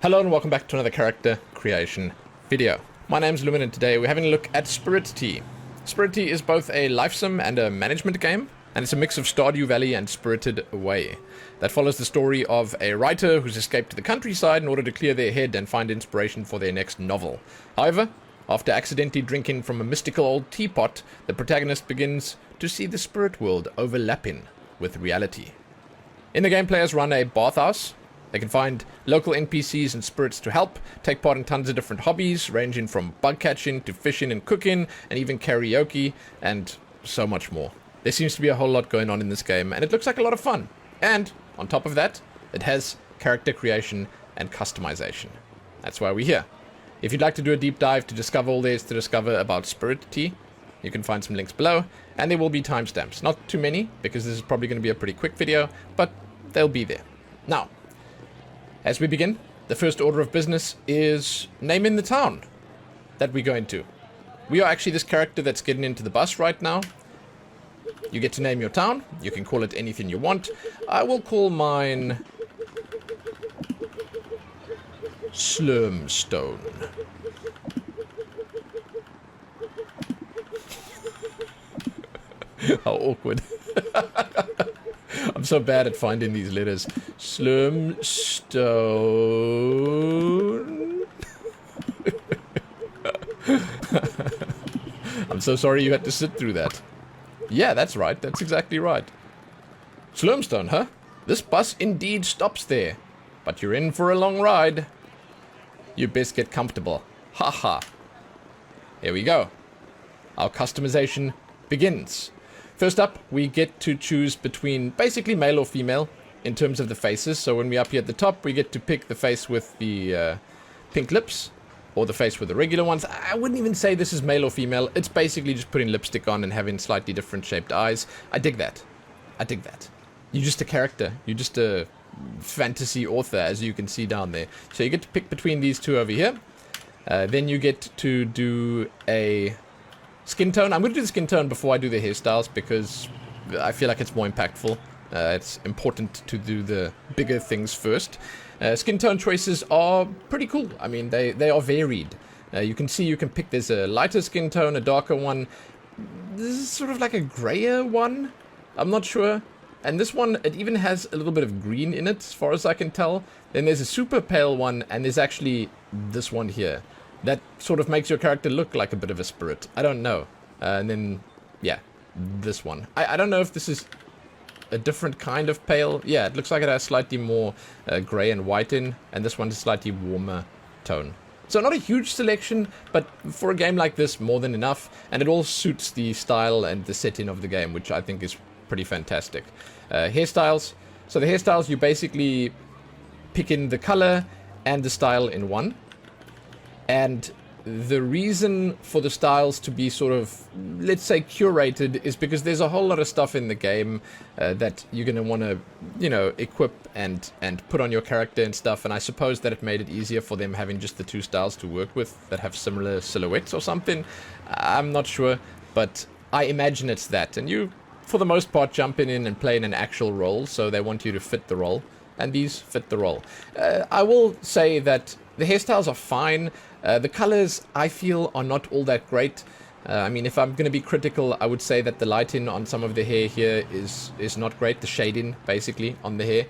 Hello and welcome back to another character creation video. My name's Lumen and today we're having a look at Spirittea. Spirittea is both a life sim and a management game, and it's a mix of Stardew Valley and Spirited Away. That follows the story of a writer who's escaped to the countryside in order to clear their head and find inspiration for their next novel. However, after accidentally drinking from a mystical old teapot, the protagonist begins to see the spirit world overlapping with reality. In the game, players run a bathhouse. They can find local NPCs and spirits to help, take part in tons of different hobbies, ranging from bug catching to fishing and cooking, and even karaoke, and so much more. There seems to be a whole lot going on in this game, and it looks like a lot of fun. And, on top of that, it has character creation and customization. That's why we're here. If you'd like to do a deep dive to discover all there is to discover about Spirittea, you can find some links below, and there will be timestamps. Not too many, because this is probably going to be a pretty quick video, but they'll be there. Now, as we begin, the first order of business is naming the town that we're going to. We are actually this character that's getting into the bus right now. You get to name your town. You can call it anything you want. I will call mine Slurmstone. How awkward. I'm so bad at finding these letters. Slurmstone. I'm so sorry you had to sit through that. Yeah, that's right. That's exactly right. Slurmstone, huh? This bus indeed stops there. But you're in for a long ride. You best get comfortable. Haha. Here we go. Our customization begins. First up, we get to choose between basically male or female in terms of the faces. So when we're up here at the top, we get to pick the face with the pink lips or the face with the regular ones. I wouldn't even say this is male or female. It's basically just putting lipstick on and having slightly different shaped eyes. I dig that. I dig that. You're just a character. You're just a fantasy author, as you can see down there. So you get to pick between these two over here. Then you get to do a skin tone. I'm going to do the skin tone before I do the hairstyles because I feel like it's more impactful. It's important to do the bigger things first. Skin tone choices are pretty cool. I mean, they are varied. You can see you can pick, there's a lighter skin tone, a darker one. This is sort of like a grayer one. I'm not sure. And this one, it even has a little bit of green in it, as far as I can tell. Then there's a super pale one, and there's actually this one here. That sort of makes your character look like a bit of a spirit. I don't know. And then, yeah, this one. I don't know if this is a different kind of pale. Yeah, it looks like it has slightly more grey and white in. And this one's a slightly warmer tone. So not a huge selection, but for a game like this, more than enough. And it all suits the style and the setting of the game, which I think is pretty fantastic. Hairstyles. So the hairstyles, you basically pick in the color and the style in one. And the reason for the styles to be sort of, let's say, curated is because there's a whole lot of stuff in the game that you're going to want to, you know, equip and put on your character and stuff. And I suppose that it made it easier for them having just the two styles to work with that have similar silhouettes or something. I'm not sure, but I imagine it's that. And you, for the most part, jumping in and playing an actual role, so they want you to fit the role. And these fit the role. I will say that the hairstyles are fine. The colors, I feel, are not all that great. I mean, if I'm going to be critical, I would say that the lighting on some of the hair here is not great. The shading, basically, on the hair.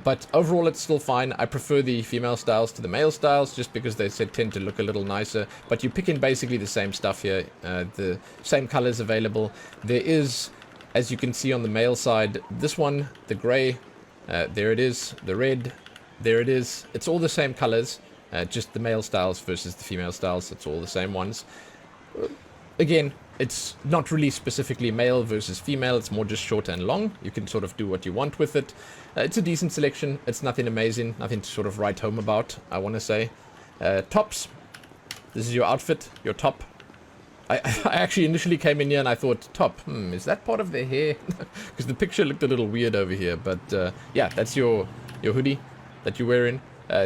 But overall, it's still fine. I prefer the female styles to the male styles, just because they tend to look a little nicer. But you pick in basically the same stuff here. The same colors available. There is, as you can see on the male side, this one, the grey. There it is, the red, there it is. It's all the same colors, just the male styles versus the female styles. It's all the same ones. Again, it's not really specifically male versus female. It's more just short and long. You can sort of do what you want with it. It's a decent selection. It's nothing amazing, nothing to sort of write home about, I want to say. Tops. This is your outfit, your top. I actually initially came in here and I thought, top, is that part of their hair? Because the picture looked a little weird over here. But yeah, that's your hoodie that you're wearing.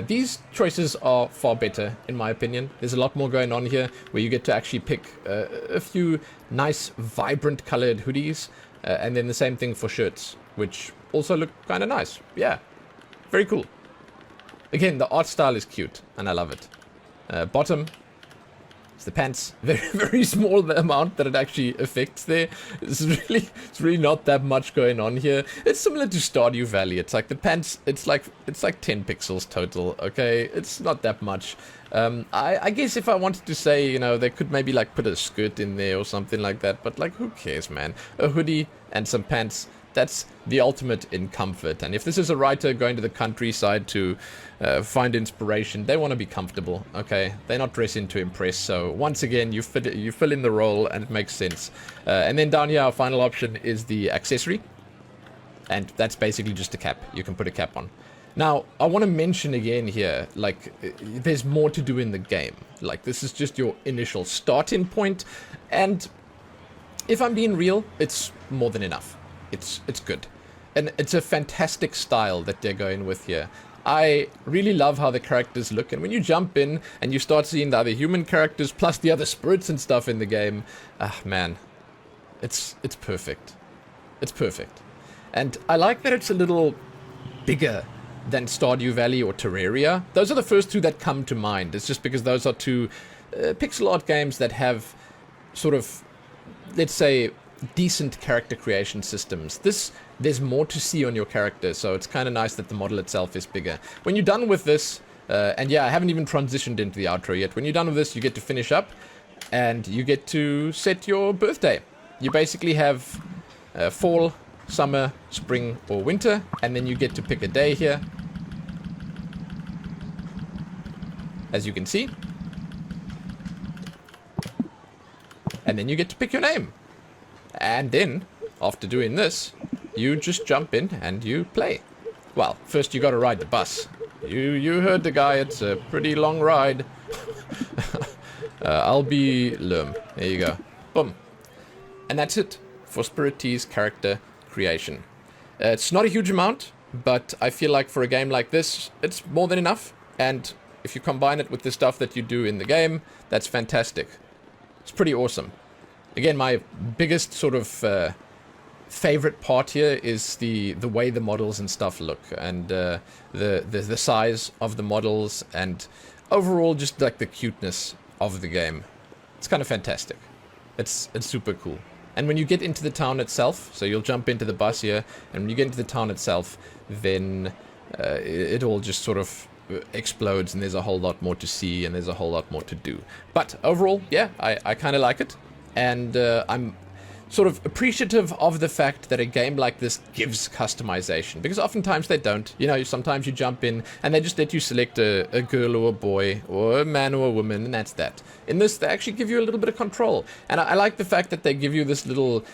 These choices are far better, in my opinion. There's a lot more going on here where you get to actually pick a few nice, vibrant colored hoodies. And then the same thing for shirts, which also look kind of nice. Yeah, very cool. Again, the art style is cute, and I love it. Bottom is the pants. Very, very small the amount that it actually affects there. It's really not that much going on here. It's similar to Stardew Valley. It's like the pants, it's like 10 pixels total, okay? It's not that much. I guess if I wanted to say, you know, they could maybe like put a skirt in there or something like that, but like who cares, man? A hoodie and some pants, that's the ultimate in comfort. And if this is a writer going to the countryside to find inspiration, they want to be comfortable, okay? They're not dressing to impress. So once again, you fill in the role and it makes sense. And then down here, our final option is the accessory. And that's basically just a cap. You can put a cap on. Now, I want to mention again here, like, there's more to do in the game. Like, this is just your initial starting point. And if I'm being real, it's more than enough. It's good. And it's a fantastic style that they're going with here. I really love how the characters look. And when you jump in and you start seeing the other human characters plus the other spirits and stuff in the game, man, it's perfect. It's perfect. And I like that it's a little bigger than Stardew Valley or Terraria. Those are the first two that come to mind. It's just because those are two pixel art games that have sort of, let's say, decent character creation systems. There's more to see on your character, so it's kind of nice that the model itself is bigger. When you're done with this, and yeah, I haven't even transitioned into the outro yet. When you're done with this, you get to finish up, and you get to set your birthday. You basically have fall, summer, spring, or winter, and then you get to pick a day here, as you can see. And then you get to pick your name. And then, after doing this, you just jump in and you play. Well, first you gotta ride the bus. You heard the guy, it's a pretty long ride. I'll be Lerm. There you go. Boom. And that's it for Spirittea's character creation. It's not a huge amount, but I feel like for a game like this, it's more than enough. And if you combine it with the stuff that you do in the game, that's fantastic. It's pretty awesome. Again, my biggest sort of favorite part here is the way the models and stuff look, and the size of the models, and overall just like the cuteness of the game. It's kind of fantastic. It's super cool. And when you get into the town itself, so you'll jump into the bus here, and when you get into the town itself, then it all just sort of explodes, and there's a whole lot more to see, and there's a whole lot more to do. But overall, yeah, I kind of like it. And I'm sort of appreciative of the fact that a game like this gives customization, because oftentimes they don't. You know, sometimes you jump in and they just let you select a girl or a boy or a man or a woman, and that's that. In this, they actually give you a little bit of control, and I like the fact that they give you this little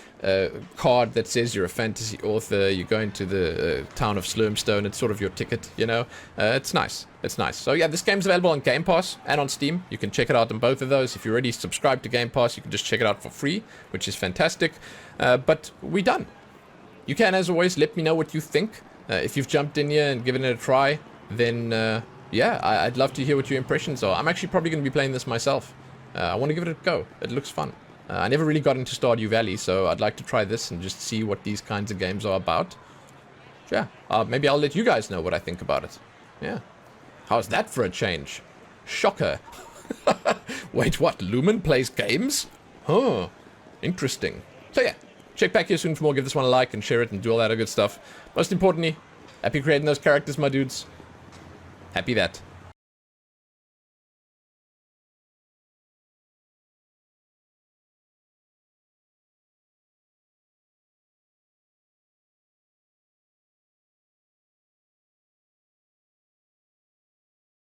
card that says you're a fantasy author, you're going to the town of Slurmstone, it's sort of your ticket, you know. It's nice. It's nice. So yeah, this game's available on Game Pass and on Steam. You can check it out on both of those. If you're already subscribed to Game Pass, you can just check it out for free, which is fantastic. But we're done. You can, as always, let me know what you think. If you've jumped in here and given it a try, then yeah, I'd love to hear what your impressions are. I'm actually probably going to be playing this myself. I want to give it a go. It looks fun. I never really got into Stardew Valley, so I'd like to try this and just see what these kinds of games are about. Yeah, maybe I'll let you guys know what I think about it. Yeah. How's that for a change? Shocker. Wait, what? Lumen plays games? Huh. Interesting. So yeah, check back here soon for more. Give this one a like and share it and do all that good stuff. Most importantly, happy creating those characters, my dudes. Happy that.